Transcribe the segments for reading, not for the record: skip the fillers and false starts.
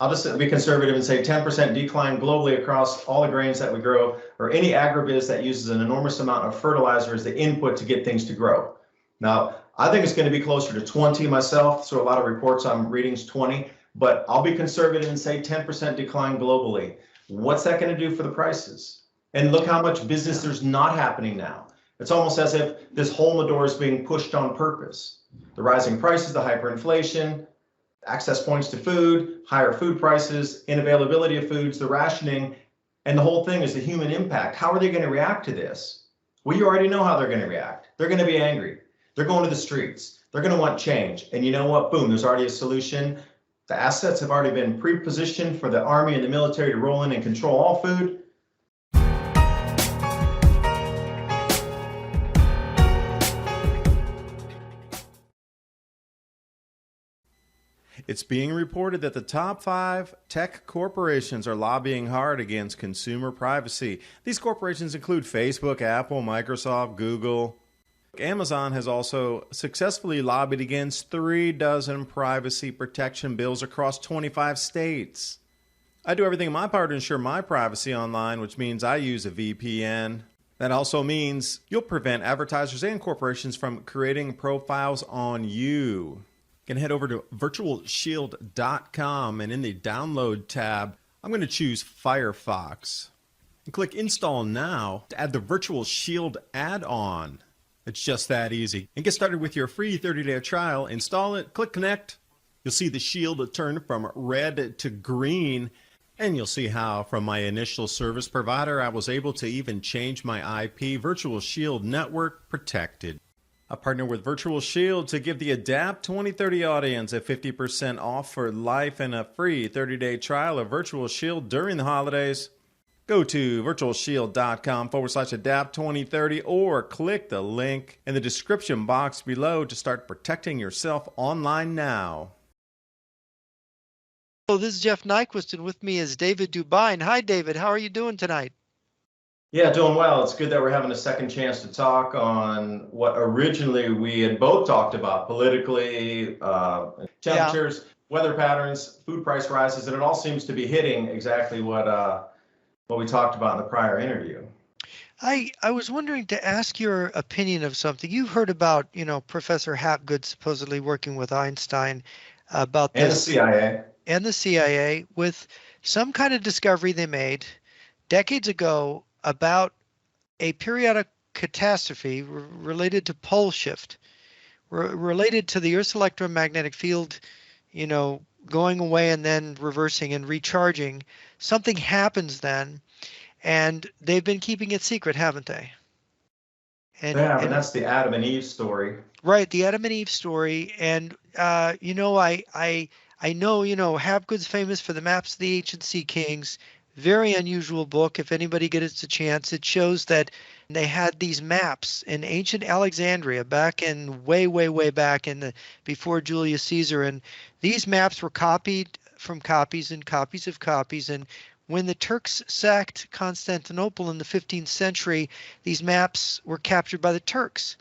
I'll just be conservative and say 10% decline globally across all the grains that we grow, or any agribiz that uses an enormous amount of fertilizer as the input to get things to grow. Now, I think it's going to be closer to 20 myself, so a lot of reports I'm reading is 20, but I'll be conservative and say 10% decline globally. What's that going to do for the prices? And look how much business there's not happening now. It's almost as if this hole in the door is being pushed on purpose. The rising prices, the hyperinflation, access points to food, higher food prices, inavailability of foods, the rationing, and the whole thing is the human impact. How are they going to react to this? Well, you already know how they're going to react. They're going to be angry. They're going to the streets. They're going to want change. And you know what? Boom, there's already a solution. The assets have already been pre-positioned for the army and the military to roll in and control all food. It's being reported that the top 5 tech corporations are lobbying hard against consumer privacy. These corporations include Facebook, Apple, Microsoft, Google. Amazon has also successfully lobbied against 36 privacy protection bills across 25 states. I do everything in my power to ensure my privacy online, which means I use a VPN. That also means you'll prevent advertisers and corporations from creating profiles on you. You can head over to virtualshield.com, and in the download tab, I'm going to choose Firefox and click install now to add the Virtual Shield add-on. It's just that easy. And get started with your free 30-day trial. Install it, click connect. You'll see the shield turn from red to green, and you'll see how from my initial service provider I was able to even change my IP. Virtual Shield Network protected. I partner with Virtual Shield to give the Adapt 2030 audience a 50% off for life and a free 30-day trial of Virtual Shield during the holidays. Go to virtualshield.com/adapt 2030 or click the link in the description box below to start protecting yourself online now. Hello, this is Jeff Nyquist, and with me is David Dubine. Hi, David. How are you doing tonight? Yeah, doing well. It's good that we're having a second chance to talk on what originally we had both talked about politically, temperatures, weather patterns, food price rises, and it all seems to be hitting exactly what we talked about in the prior interview. I was wondering to ask your opinion of something. You've heard about, Professor Hapgood supposedly working with Einstein about this. And the CIA. And the CIA with some kind of discovery they made decades ago about a periodic catastrophe related to pole shift, related to the Earth's electromagnetic field, going away and then reversing and recharging. Something happens then, and they've been keeping it secret, haven't they? And that's the Adam and Eve story. Right, the Adam and Eve story. And, I know, Hapgood's famous for the maps of the ancient sea kings. Very unusual book. If anybody gets a chance, it shows that they had these maps in ancient Alexandria back in way back in before Julius Caesar. And these maps were copied from copies and copies of copies. And when the Turks sacked Constantinople in the 15th century, these maps were captured by the Turks.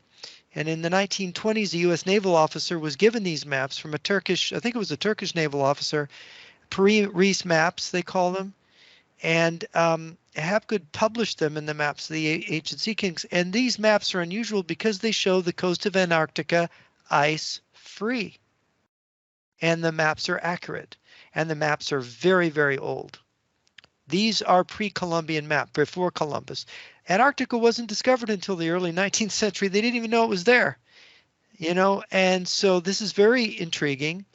And in the 1920s, a U.S. naval officer was given these maps from I think it was a Turkish naval officer, Paris maps, they call them. And Hapgood published them in the maps of the ancient sea kings. And these maps are unusual because they show the coast of Antarctica ice free. And the maps are accurate. And the maps are very, very old. These are pre-Columbian maps, before Columbus. Antarctica wasn't discovered until the early 19th century. They didn't even know it was there. And so this is very intriguing.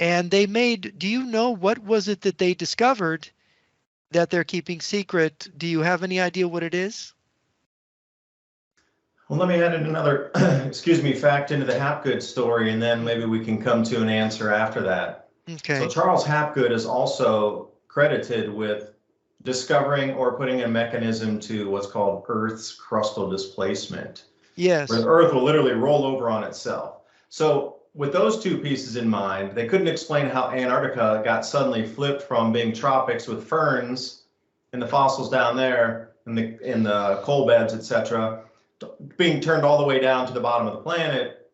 And they made, do you know what was it that they discovered that they're keeping secret? Do you have any idea what it is? Well, let me add in another, fact into the Hapgood story, and then maybe we can come to an answer after that. Okay. So Charles Hapgood is also credited with discovering or putting a mechanism to what's called Earth's crustal displacement. Yes. Where the Earth will literally roll over on itself. So with those two pieces in mind, they couldn't explain how Antarctica got suddenly flipped from being tropics with ferns and the fossils down there in the coal beds, etc., being turned all the way down to the bottom of the planet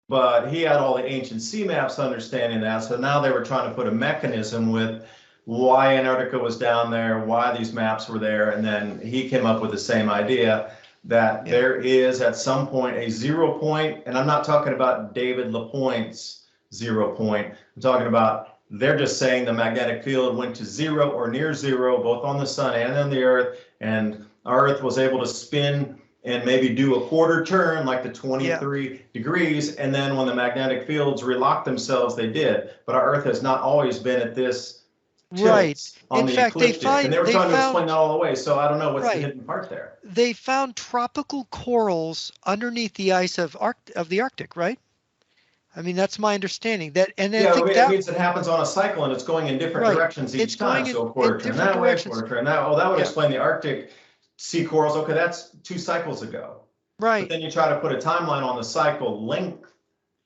but he had all the ancient sea maps understanding that. So now they were trying to put a mechanism with why Antarctica was down there, why these maps were there. And then he came up with the same idea that there is at some point a 0 point. And I'm not talking about David LaPointe's 0 point. I'm talking about they're just saying the magnetic field went to 0 or near 0, both on the sun and on the earth. And our earth was able to spin and maybe do a quarter turn, like the 23 degrees. And then when the magnetic fields relocked themselves, they did. But our earth has not always been at this tilt on In the fact, ecliptic. And they were trying to explain that all the way. So I don't know what's the hidden part there. They found tropical corals underneath the ice of the Arctic, right? I mean, that's my understanding. It means it happens on a cycle and it's going in different directions each time. So a quarter turn that way, quarter turn that. Oh, that would explain the Arctic sea corals. Okay, that's 2 cycles ago. Right. But then you try to put a timeline on the cycle length,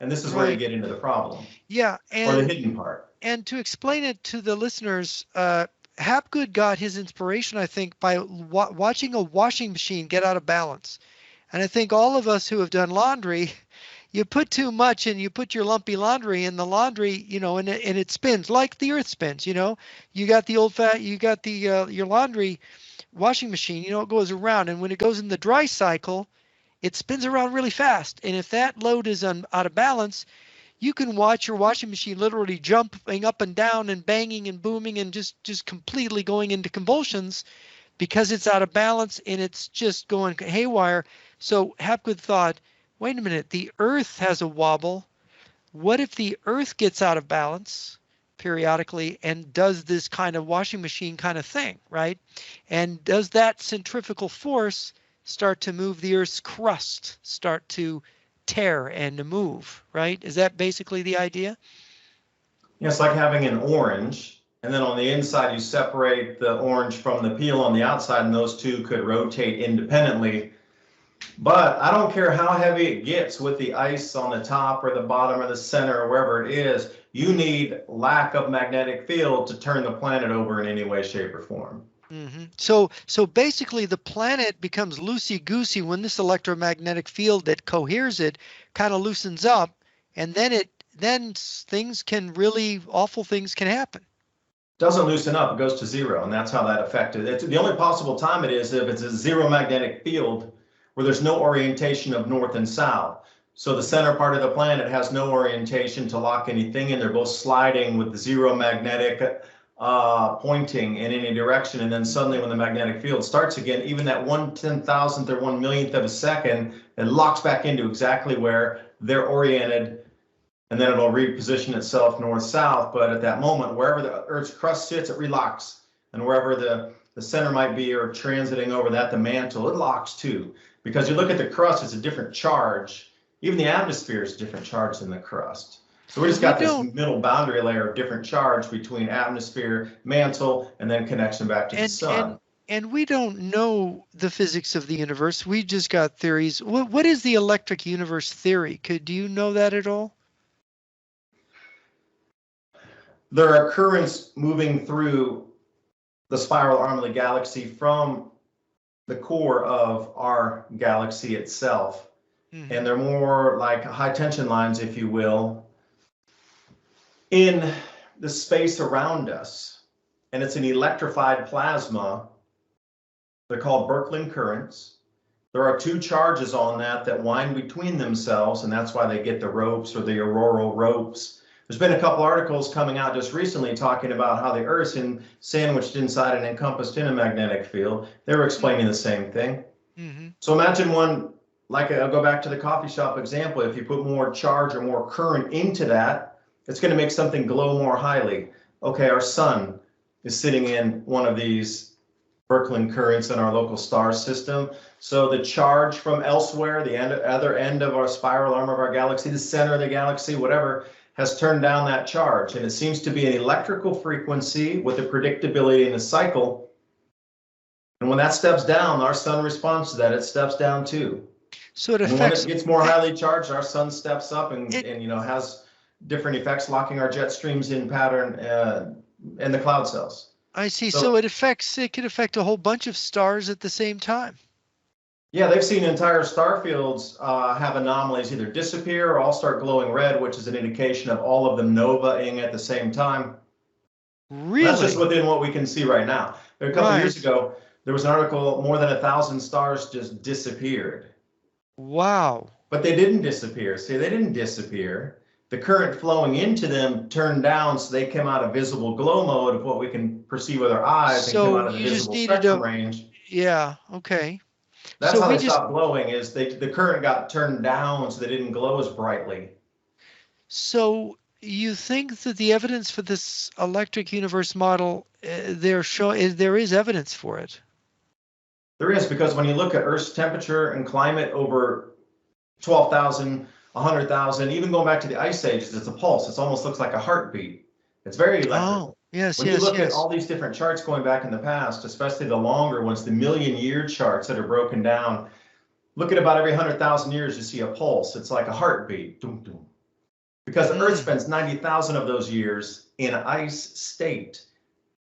and this is where you get into the problem. Yeah, or the hidden part. And to explain it to the listeners, Hapgood got his inspiration, I think, by watching a washing machine get out of balance. And I think all of us who have done laundry, you put too much and you put your lumpy laundry in the laundry, and it spins like the earth spins. You got the your laundry washing machine, it goes around, and when it goes in the dry cycle, it spins around really fast. And if that load is out of balance, you can watch your washing machine literally jumping up and down and banging and booming and just completely going into convulsions because it's out of balance and it's just going haywire. So Hapgood thought, wait a minute, the earth has a wobble. What if the earth gets out of balance periodically and does this kind of washing machine kind of thing, right? And does that centrifugal force start to move the earth's crust, start to tear and to move, right? Is that basically the idea? Yeah, it's like having an orange, and then on the inside you separate the orange from the peel on the outside, and those two could rotate independently. But I don't care how heavy it gets with the ice on the top or the bottom or the center or wherever it is, you need lack of magnetic field to turn the planet over in any way, shape, or form. Mm-hmm. So basically the planet becomes loosey-goosey when this electromagnetic field that coheres it kind of loosens up, and then awful things can happen. Doesn't loosen up, it goes to 0, and that's how that affected it. The only possible time it is if it's a 0 magnetic field where there's no orientation of north and south. So the center part of the planet has no orientation to lock anything in. They're both sliding with 0 magnetic pointing in any direction. And then suddenly when the magnetic field starts again, even that 1/10,000th or 1/1,000,000th of a second, it locks back into exactly where they're oriented. And then it'll reposition itself north-south. But at that moment, wherever the Earth's crust sits, it relocks. And wherever the center might be or transiting over that, the mantle, it locks too. Because you look at the crust, it's a different charge. Even the atmosphere is a different charge than the crust. So we just got this middle boundary layer of different charge between atmosphere, mantle, and then connection back to the sun. And we don't know the physics of the universe. We just got theories. What is the electric universe theory? Do you know that at all? There are currents moving through the spiral arm of the galaxy from the core of our galaxy itself. Mm-hmm. And they're more like high tension lines, if you will, in the space around us. And it's an electrified plasma. They're called Birkeland currents. There are 2 charges on that wind between themselves, and that's why they get the ropes or the auroral ropes. There's been a couple articles coming out just recently talking about how the Earth's sandwiched inside and encompassed in a magnetic field. They were explaining the same thing. Mm-hmm. So imagine one, like I'll go back to the coffee shop example, if you put more charge or more current into that, it's going to make something glow more highly. Okay, our sun is sitting in one of these Birkeland currents in our local star system. So the charge from elsewhere, the other end of our spiral arm of our galaxy, the center of the galaxy, whatever, has turned down that charge. And it seems to be an electrical frequency with a predictability in the cycle. And when that steps down, our sun responds to that. It steps down too. So it affects. And when it gets more highly charged, our sun steps up and has different effects, locking our jet streams in pattern and the cloud cells. I see. So it could affect a whole bunch of stars at the same time. Yeah, they've seen entire star fields have anomalies either disappear or all start glowing red, which is an indication of all of them novaing at the same time. And that's just Really? within what we can see right now. A couple of years Right. ago, there was an article, more than 1,000 stars just disappeared. Wow. But they didn't disappear. See, they didn't disappear. The current flowing into them turned down, so they came out of visible glow mode of what we can perceive with our eyes and come out So of the you just visible needed spectrum a, range. yeah, okay. That's So how we they just, stopped glowing, is the current got turned down so they didn't glow as brightly. so you think that the evidence for this electric universe model, there is evidence for it? There is, because when you look at Earth's temperature and climate over 12,000, 100,000, even going back to the ice ages, it's a pulse. It almost looks like a heartbeat. It's very Oh, electrical. yes, When you yes, look at yes. all these different charts going back in the past, especially the longer ones, the million-year charts that are broken down, look at about every 100,000 years, you see a pulse. It's like a heartbeat. Doom, doom. Because the Earth Mm. spends 90,000 of those years in ice state.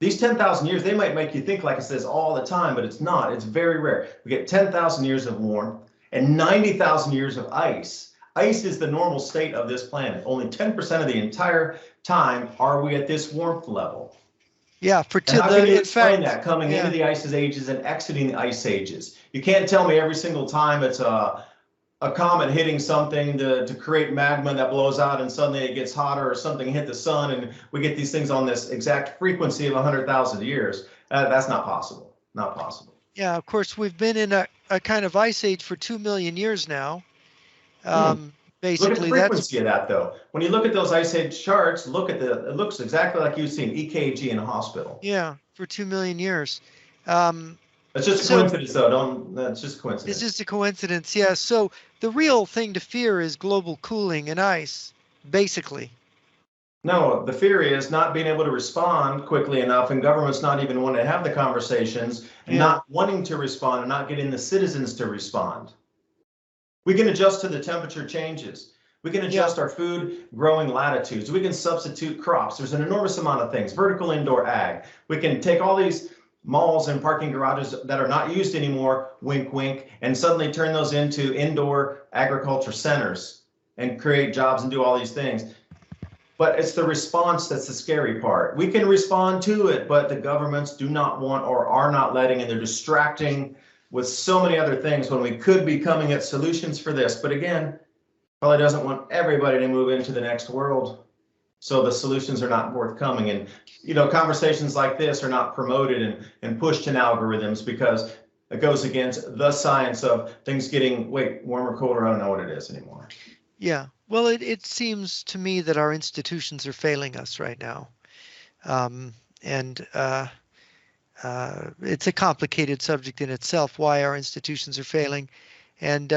These 10,000 years, they might make you think like it says all the time, but it's not. It's very rare. We get 10,000 years of warmth and 90,000 years of ice. Ice is the normal state of this planet. Only 10% of the entire time are we at this warmth level. Yeah, And how can you in explain fact, that coming into yeah. the ice ages and exiting the ice ages? You can't tell me every single time it's a comet hitting something to create magma that blows out and suddenly it gets hotter, or something hit the sun and we get these things on this exact frequency of 100,000 years. That's not possible. Not possible. Yeah, of course, we've been in a kind of ice age for 2 million years now. Hmm. Look at the Basically, that's, frequency of that, though. When you look at those ice age charts, look at it looks exactly like you've seen EKG in a hospital. yeah, for 2 million years. Um, That's just a so coincidence, though. That's just it's coincidence. just a coincidence. Yeah. So the real thing to fear is global cooling and ice, basically. No, the fear is not being able to respond quickly enough, and governments not even wanting to have the conversations and Yeah. not wanting to respond and not getting the citizens to respond. We can adjust to the temperature changes. We can Yeah. adjust our food growing latitudes. We can substitute crops. There's an enormous amount of things. Vertical indoor ag. We can take all these malls and parking garages that are not used anymore, wink, wink, and suddenly turn those into indoor agriculture centers and create jobs and do all these things. But it's the response that's the scary part. We can respond to it, but the governments do not want or are not letting, and they're distracting with so many other things when we could be coming at solutions for this. But again, probably doesn't want everybody to move into the next world. So the solutions are not forthcoming. And, conversations like this are not promoted and pushed in algorithms because it goes against the science of things getting, warmer, colder. I don't know what it is anymore. Yeah. Well, it seems to me that our institutions are failing us right now. And it's a complicated subject in itself, why our institutions are failing. And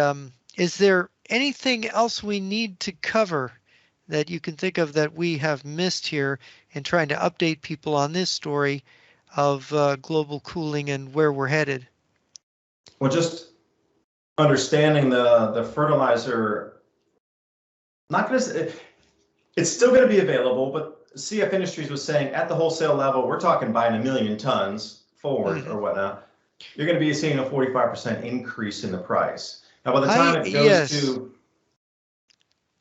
is there anything else we need to cover that you can think of that we have missed here in trying to update people on this story of global cooling and where we're headed? Well, just understanding the fertilizer, not going to, it's still going to be available, but CF Industries was saying at the wholesale level, we're talking buying 1 million tons forward Mhm. or whatnot. You're going to be seeing a 45% increase in the price. Now, by the time it goes Yes. to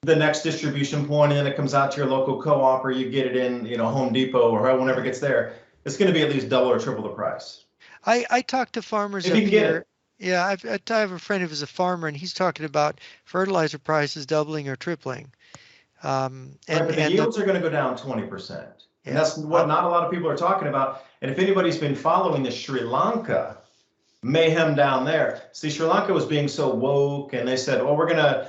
the next distribution point and then it comes out to your local co-op or you get it in, Home Depot or whenever it gets there, it's going to be at least double or triple the price. I talk to farmers If you up can get here. it. Yeah, I have a friend who's a farmer, and he's talking about fertilizer prices doubling or tripling. Right, but the And the yields are going to go down 20%. And yeah, that's what not a lot of people are talking about. And if anybody's been following the Sri Lanka mayhem down there, see, Sri Lanka was being so woke and they said, well,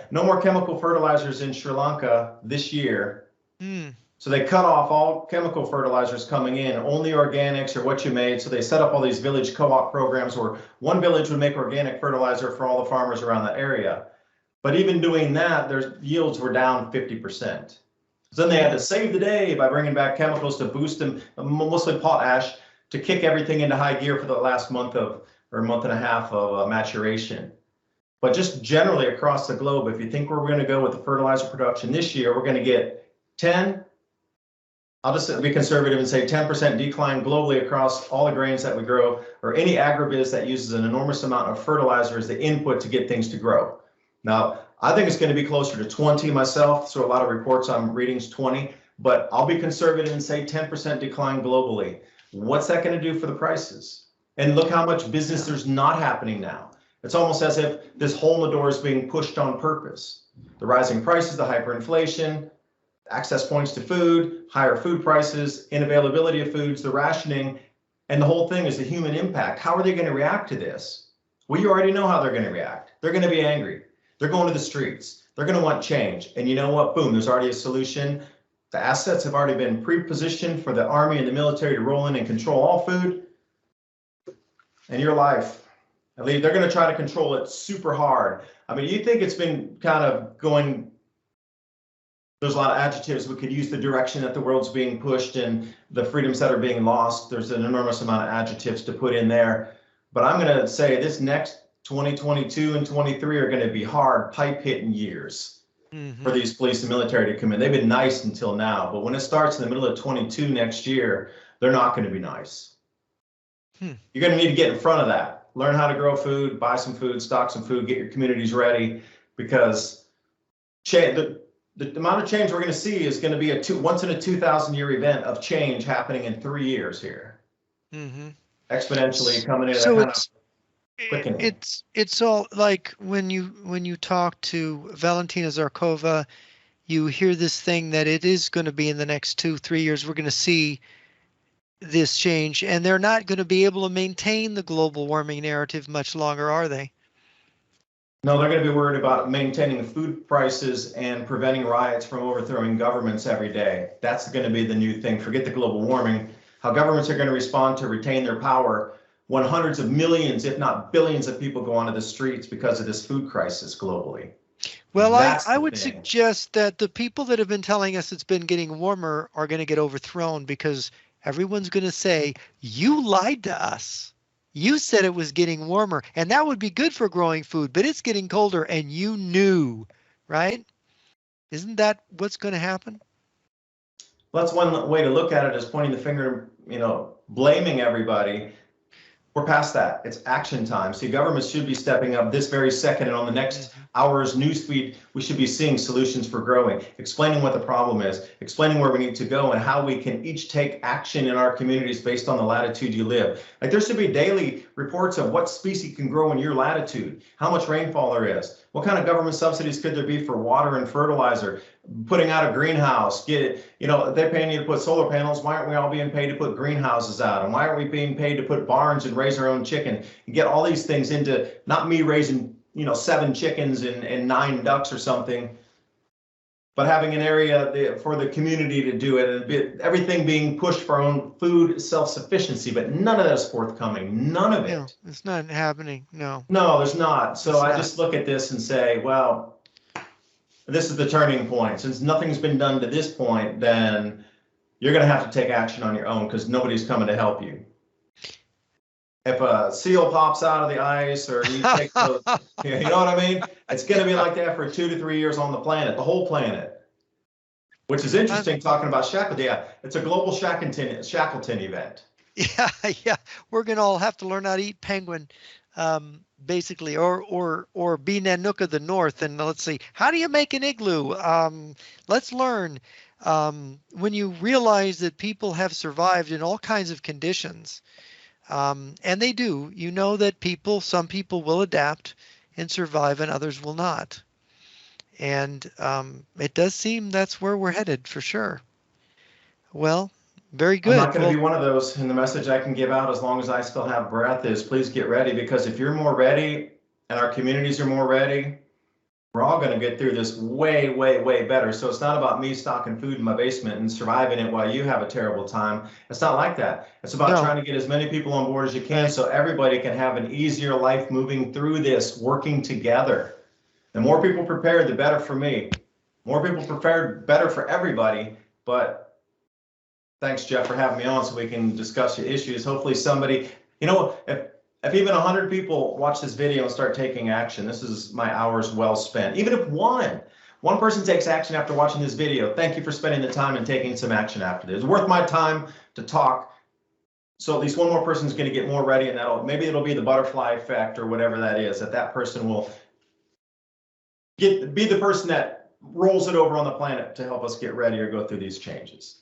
no more chemical fertilizers in Sri Lanka this year. mm, So they cut off all chemical fertilizers coming in, only organics or what you made. So they set up all these village co-op programs where one village would make organic fertilizer for all the farmers around the area. But even doing that, their yields were down 50%. So then they had to save the day by bringing back chemicals to boost them, mostly potash, to kick everything into high gear for the last month or month and a half of maturation. But just generally across the globe, if you think we're going to go with the fertilizer production this year, we're going to get 10 I'll just be conservative and say 10% decline globally across all the grains that we grow, or any agribiz that uses an enormous amount of fertilizer as the input to get things to grow. Now, I think it's going to be closer to 20 myself, so a lot of reports I'm reading is 20, but I'll be conservative and say 10% decline globally. What's that going to do for the prices? And look how much business there's not happening now. It's almost as if this hole in the door is being pushed on purpose. The rising prices, the hyperinflation, access points to food, higher food prices, inavailability of foods, the rationing, and the whole thing is the human impact. How are they going to react to this? Well, you already know how they're going to react. They're going to be angry. They're going to the streets. They're going to want change. And you know what? Boom, there's already a solution. The assets have already been pre-positioned for the army and the military to roll in and control all food and your life. I mean, they're going to try to control it super hard. I mean, you think it's been kind of going, there's a lot of adjectives we could use, the direction that the world's being pushed and the freedoms that are being lost. There's an enormous amount of adjectives to put in there. But I'm going to say this next 2022 and 23 are going to be hard pipe hitting years for these police and military to come in. They've been nice until now, but when it starts in the middle of 22 next year, they're not going to be nice. You're going to need to get in front of that. Learn how to grow food, buy some food, stock some food, get your communities ready, because the amount of change we're going to see is going to be a once in a 2,000-year event of change happening in 3 years here. Exponentially coming in. So it's all like when you talk to Valentina Zarkova, you hear this thing that it is going to be in the next 2-3 years. We're going to see this change, and they're not going to be able to maintain the global warming narrative much longer, are they? No, they're going to be worried about maintaining food prices and preventing riots from overthrowing governments every day. That's going to be the new thing. Forget the global warming. How governments are going to respond to retain their power when hundreds of millions, if not billions of people go onto the streets because of this food crisis globally. Well, I would suggest that the people that have been telling us it's been getting warmer are going to get overthrown, because everyone's going to say, you lied to us. You said it was getting warmer, and that would be good for growing food, but it's getting colder, and you knew, right? Isn't that what's going to happen? Well, that's one way to look at it, is pointing the finger, blaming everybody. We're past that. It's action time. See, governments should be stepping up this very second, and on the next hour's newsfeed, we should be seeing solutions for growing, explaining what the problem is, explaining where we need to go, and how we can each take action in our communities based on the latitude you live. Like, there should be daily reports of what species can grow in your latitude, how much rainfall there is, what kind of government subsidies could there be for water and fertilizer, putting out a greenhouse, they're paying you to put solar panels. Why aren't we all being paid to put greenhouses out? And why aren't we being paid to put barns and raise our own chicken and get all these things into, not me raising, 7 chickens and 9 ducks or something, but having an area for the community to do it, and everything being pushed for our own food self-sufficiency, but none of that is forthcoming. None of it. No, it's not happening. No, there's not. So I just look at this and say, well, this is the turning point. Since nothing's been done to this point, then you're going to have to take action on your own, because nobody's coming to help you. If a seal pops out of the ice, or you take you know what I mean? It's going to be like that for 2 to 3 years on the planet, the whole planet. Which is interesting, talking about Shackleton. Yeah, it's a global Shackleton event. Yeah. We're going to all have to learn how to eat penguin, basically, or be Nanook of the North. And let's see, how do you make an igloo? Let's learn. When you realize that people have survived in all kinds of conditions, and they do, that some people will adapt and survive and others will not. And it does seem that's where we're headed for sure. Well, very good. I'm not going to be one of those. And the message I can give out, as long as I still have breath, is please get ready, because if you're more ready and our communities are more ready, we're all going to get through this way, way, way better. So it's not about me stocking food in my basement and surviving it while you have a terrible time. It's not like that. It's about trying to get as many people on board as you can, so everybody can have an easier life moving through this, working together. The more people prepared, the better for me. More people prepared, better for everybody. But thanks, Jeff, for having me on so we can discuss your issues. Hopefully somebody, if even 100 people watch this video and start taking action, this is my hours well spent. Even if one One person takes action after watching this video. Thank you for spending the time and taking some action after this. It's worth my time to talk. So at least one more person is going to get more ready, and maybe it'll be the butterfly effect or whatever that is, that person will be the person that rolls it over on the planet to help us get ready or go through these changes.